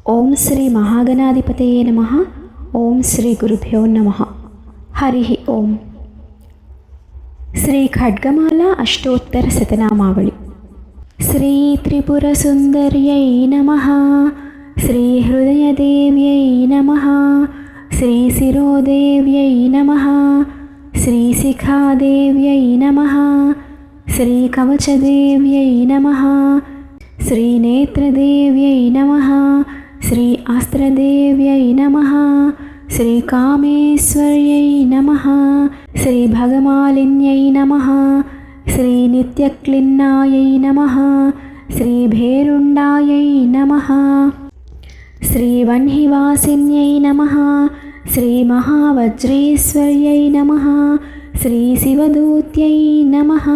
ఓం శ్రీ మహాగణాధిపతయే నమః. ఓం శ్రీ గురుభ్యో నమః. హరి ఓం. శ్రీ ఖడ్గమాల అష్టోత్తర శతనామావళి. శ్రీ త్రిపుర సుందర్యై నమః. శ్రీ హృదయదేవ్యై నమః. శ్రీ శిరోదేవ్యై నమః. శ్రీ శిఖాదేవ్యై నమః. శ్రీ కవచదేవ్యై నమః. శ్రీ నేత్రదేవ్యై నమః. శ్రీ అస్త్రదేవ్యై నమః. శ్రీ కామేశ్వర్యై నమః. శ్రీ భగమాలిన్యై నమః. శ్రీ నిత్యక్లిన్నాయై నమః. శ్రీ భేరుండాయై నమః. శ్రీ వన్హివాసిన్యై నమః. శ్రీ మహావజ్రేశ్వర్యై నమః. శ్రీ శివదూత్యై నమః.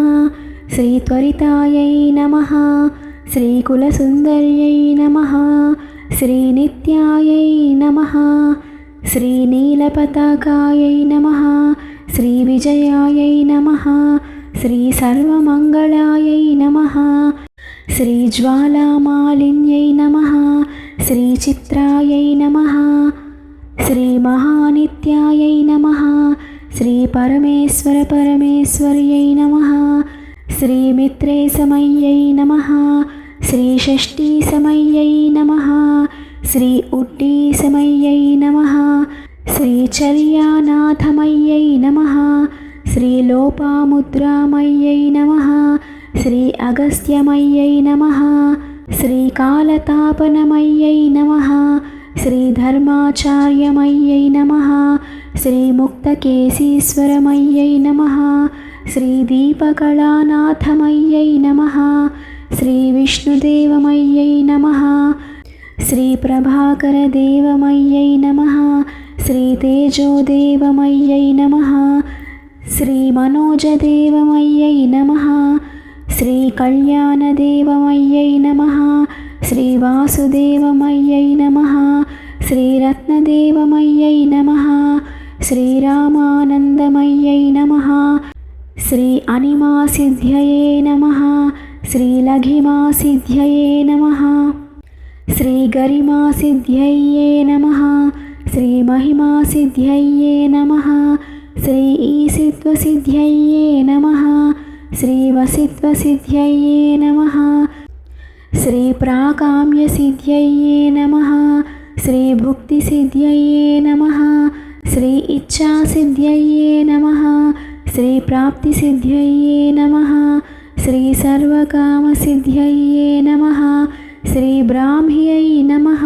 శ్రీ త్వరితాయై నమః. శ్రీ కులసుందర్యై నమః. శ్రీ నిత్యాయై నమః. శ్రీ నీలపతాకాయై నమః. శ్రీ విజయాయై నమః. శ్రీ సర్వమంగళాయై నమః. శ్రీ జ్వాలామాలిన్యై నమః. శ్రీ చిత్రాయై నమః. శ్రీ మహానిత్యాయై నమః. శ్రీ పరమేశ్వర్యై నమః. శ్రీ మిత్రేశమయ్యై నమః. శ్రీ షష్ఠీసమయ్యై నమః. శ్రీ ఉడ్డీసమయ్యై నమః. శ్రీ చర్యానాథమయ్యై నమః. శ్రీ లోపాముద్రామయ్యై నమః. శ్రీ అగస్త్యమయ్యై నమః. శ్రీ కాలతాపనమయ్యై నమః. శ్రీ ధర్మాచార్యమయ్యై నమః. శ్రీ ముక్తకేశీశ్వరమయ్యై నమః. శ్రీ దీపకళానాథమయ్యై నమః. శ్రీ విష్ణుదేవమయ్యై నమః. శ్రీ ప్రభాకరదేవమయ్యై నమః. శ్రీ తేజోదేవమయ్యై నమః. శ్రీ మనోజదేవమయ్యై నమః. శ్రీ కళ్యాణదేవమయ్యై నమః. శ్రీ వాసుదేవమయ్యై నమః. శ్రీ రత్నదేవమయ్యై నమః. శ్రీరామానందమయ్యై నమః. శ్రీ అనిమాసిద్ధ్యయే నమః. శ్రీ లఘిమాసిద్ధ్యయే నమః. శ్రీ గరిమాసిద్ధ్యయే నమః. శ్రీ మహిమాసిద్ధ్యయే నమః. శ్రీ ఈసిత్వసిద్ధ్యయే నమః. శ్రీ వసిత్వసిద్ధ్యయే నమః. శ్రీ ప్రాకామ్యసిద్ధ్యయే నమః. శ్రీ భుక్తిసిద్ధ్యయే నమః. శ్రీ ఇచ్ఛాసిద్ధ్యయే నమః. శ్రీ ప్రాప్తిసిద్ధ్యయే నమః. శ్రీ సర్వకామసిద్ధ్యయే నమః. శ్రీ బ్రాహ్మ్యై నమః.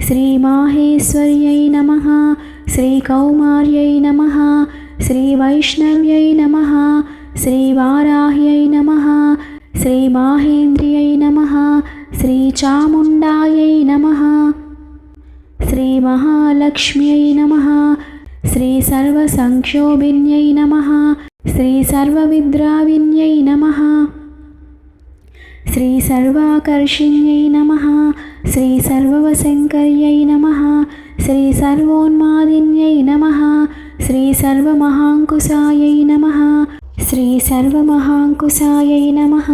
శ్రీ మాహేశ్వర్యై నమః. శ్రీ కౌమార్యై నమః. శ్రీ వైష్ణవ్యై నమః. శ్రీ వారాహ్యై నమః. శ్రీ మాహేంద్ర్యై నమః. శ్రీ చాముండాయై నమః. శ్రీ మహాలక్ష్మ్యై నమః. శ్రీ సర్వసంక్షోభిన్యై నమః. శ్రీ సర్వవిద్రావిన్యై నమః. శ్రీ సర్వాకర్షిణ్యై నమః. శ్రీ సర్వవశంకర్యై నమః. శ్రీ సర్వోన్మాదిన్యై నమః. శ్రీ సర్వమహాంకుశాయై నమః. శ్రీ సర్వమహాంకుశాయై నమః.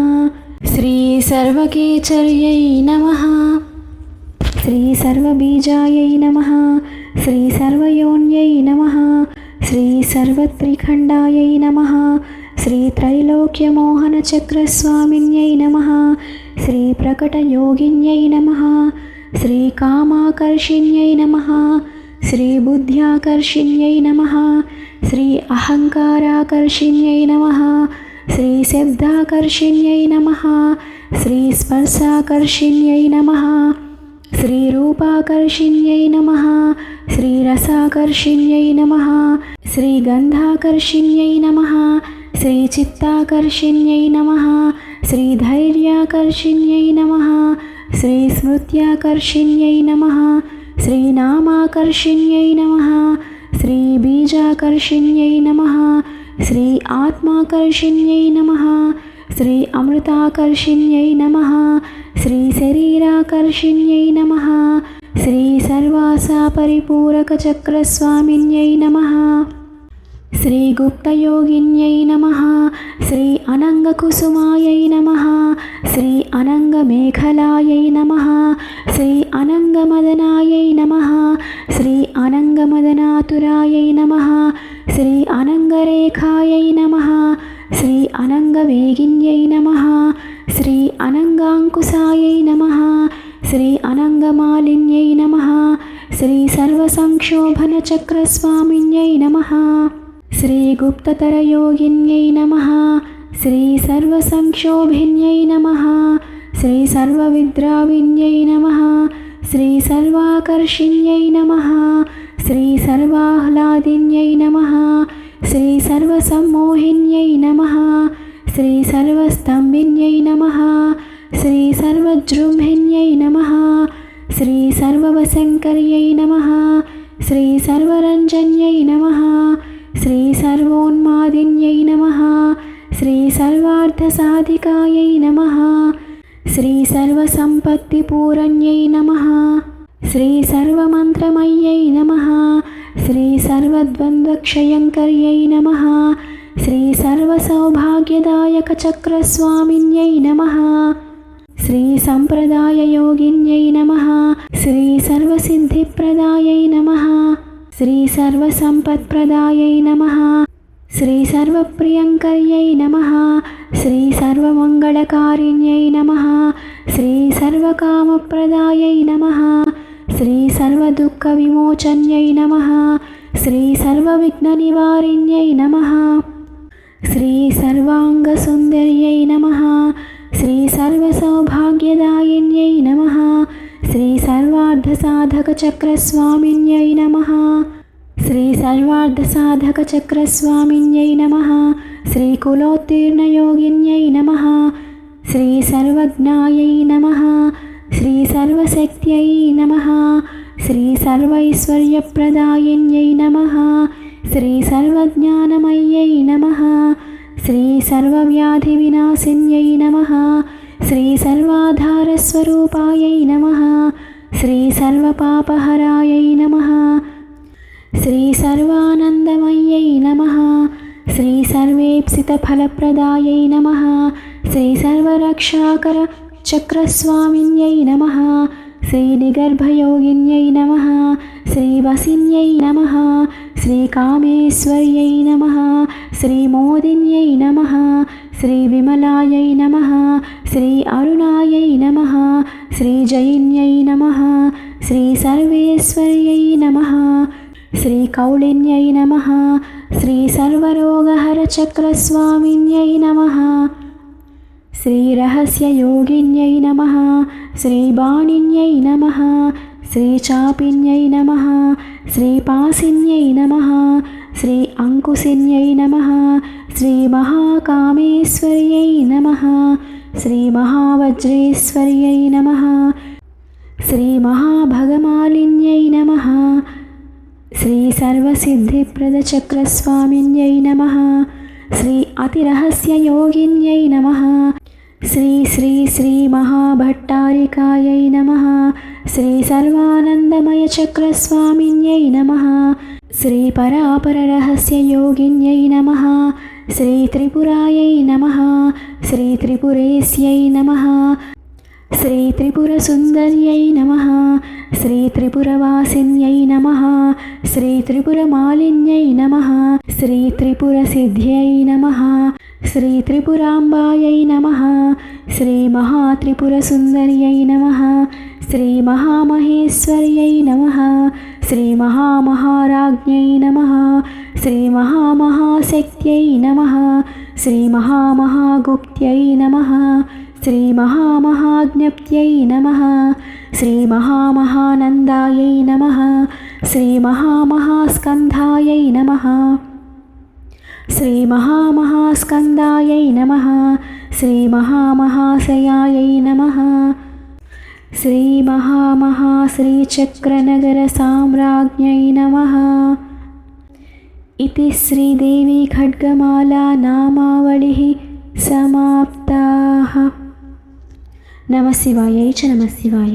శ్రీ సర్వకేచర్యై నమః. శ్రీ సర్వబీజాయై నమః. శ్రీ సర్వయోన్యై నమః. శ్రీ సర్వత్రిఖండాయై నమః. శ్రీ త్రైలోక్యమోహనచక్రస్వామిన్యై నమః. శ్రీ ప్రకటయోగిన్యై నమః. శ్రీ కామాకర్షిణ్యై నమః. శ్రీ బుద్ధ్యాకర్షిణ్యై నమః. శ్రీ అహంకారాకర్షిణ్యై నమః. శ్రీ శబ్దాకర్షిణ్యై నమః. శ్రీ స్పర్శాకర్షిణ్యై నమః. శ్రీ రూపాకర్షిణ్యై నమః. శ్రీ రసాకర్షిణ్యై నమః. శ్రీ గంధాకర్షిణ్యై నమః. శ్రీ చిత్తాకర్షిణ్యై నమః. శ్రీ ధైర్యాకర్షిణ్యై నమః. శ్రీ స్మృత్యాకర్షిణ్యై నమః. శ్రీ నామాకర్షిణ్యై నమః. శ్రీ బీజాకర్షిణ్యై నమః. శ్రీ ఆత్మాకర్షిణ్యై నమః. శ్రీ అమృతాకర్షిణ్యై నమః. శ్రీ శరీరాకర్షిణ్యై నమః. శ్రీ సర్వాసా పరిపూరకచక్రస్వామిన్యై నమః. శ్రీ గుప్తయోగిన్యై నమః. శ్రీ అనంగకుసుమాయై నమః. శ్రీ అనంగమేఖలాయై నమః. శ్రీ అనంగ अनङ्गमदनायै नमः श्री अनङ्गमदनातुरायै नमः श्री अनङ्गरेखायै नमः श्री अनङ्गवेगिन्यै नमः श्री अनङ्गाङ्कुशायै नमः श्री अनङ्गमालिन्यै नमः श्री सर्वसंक्षोभनचक्रस्वामिन्यै नमः श्री गुप्ततरयोगिन्यै नमः श्री सर्वसंक्षोभिन्यै नमः श्री सर्वविद्राविन्यै नमः श्री सर्वाकर्षिण्यै नमः श्री सर्वाह्लादिन्यै नमः श्री सर्वसम्मोहिन्यै नमः श्री सर्वस्तम्भिन्यै नमः श्री सर्वजृम्भिन्यै नमः श्री सर्ववशङ्कर्यै नमः श्री सर्वरञ्जन्यै नमः श्री सर्वोन्मादिन्यै नमः श्री सर्वार्थसाधिकायै नमः श्री सर्वसम्पत्तिपूरण्यै नमः श्री सर्वमन्त्रमय्यै नमः श्री सर्वद्वन्द्वक्षयङ्कर्यै नमः श्री सर्वसौभाग्यदायकचक्रस्वामिन्यै नमः श्री सम्प्रदाययोगिन्यै नमः श्री सर्वसिद्धिप्रदायै नमः श्री सर्वसम्पत्प्रदायै नमः श्री सर्वप्रियङ्कर्यै नमः श्री सर्वमङ्गलकारिण्यै नमः श्री सर्वकामप्रदायै नमः श्री सर्वदुःखविमोचन्यै नमः श्री सर्वविघ्ननिवारिण्यै नमः श्री सर्वाङ्गसुन्दर्यै नमः श्री सर्वसौभाग्यदायिन्यै नमः श्री सर्वार्धसाधकचक्रस्वामिन्यै नमः श्री सर्वार्धसाधकचक्रस्वामिन्यै नमः श्री कुलोत्तीर्णयोगिन्यै नमः श्री सर्वज्ञायै नमः श्री सर्वशक्त्यै नमः श्री सर्वैश्वर्यप्रदायिन्यै नमः श्री सर्वज्ञानमय्यै नमः श्री सर्वव्याधिविनाशिन्यै नमः श्री सर्वाधारस्वरूपायै नमः श्री सर्वपापहरायै नमः श्री सर्वानन्दमय्यै नमः श्री सर्वेप्सितफलप्रदायै नमः श्री सर्वरक्षाकरचक्रस्वामिन्यै नमः श्री निगर्भयोगिन्यै नमः श्री वसिन्यै नमः श्री कामेश्वर्यै नमः श्री मोदिन्यै नमः श्री विमलायै नमः श्री अरुणायै नमः श्री जयिन्यै नमः श्री सर्वेश्वर्यै नमः श्री कौलिन्यै नमः श्री सर्वरोगहरचक्रस्वामिन्यै नमः श्री रहस्ययोगिन्यै नमः श्री बाणिन्यै नमः श्री चापिन्यै नमः श्री पासिन्यै नमः श्री अंकुशिन्यै नमः श्री महाकामेश्वर्यै नमः श्री महावज्रेश्वर्यै नमः श्री महाभगमालिन्यै नमः श्री सर्वसिद्धिप्रदचक्रस्वामिन्यै नमः श्री अतिरहस्ययोगिन्यै नमः श्री श्री श्री महाभट्टारिकायै नमः श्री सर्वानन्दमयचक्रस्वामिन्यै नमः श्री परापररहस्ययोगिन्यै नमः श्री त्रिपुरायै नमः श्री त्रिपुरेश्यै नमः श्री त्रिपुरसुन्दर्यै नमः श्री त्रिपुरवासिन्यै नमः श्री त्रिपुरमालिन्यै नमः श्री त्रिपुरसिद्ध्यै नमः श्री त्रिपुराम्बायै नमः श्री महात्रिपुरसुन्दर्यै नमः श्री महामहेश्वर्यै नमः श्री महामहाराज्ञै नमः श्री महामहाशक्त्यै नमः श्री महामहागुप्त्यै नमः श्री महामहाज्ञप्त्यै नमः श्री महामहानन्दायै नमः श्री महामहास्कन्धायै नमः श्री महामहास्कन्दायै नमः श्री महामहाशयायै नमः श्री महामहाश्रीचक्रनगरसाम्राज्ञै नमः इति श्रीदेवी खड्गमाला नामावलिः समाप्ताः। नमः शिवायै च नमः शिवाय।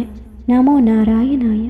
नमो नारायणाय।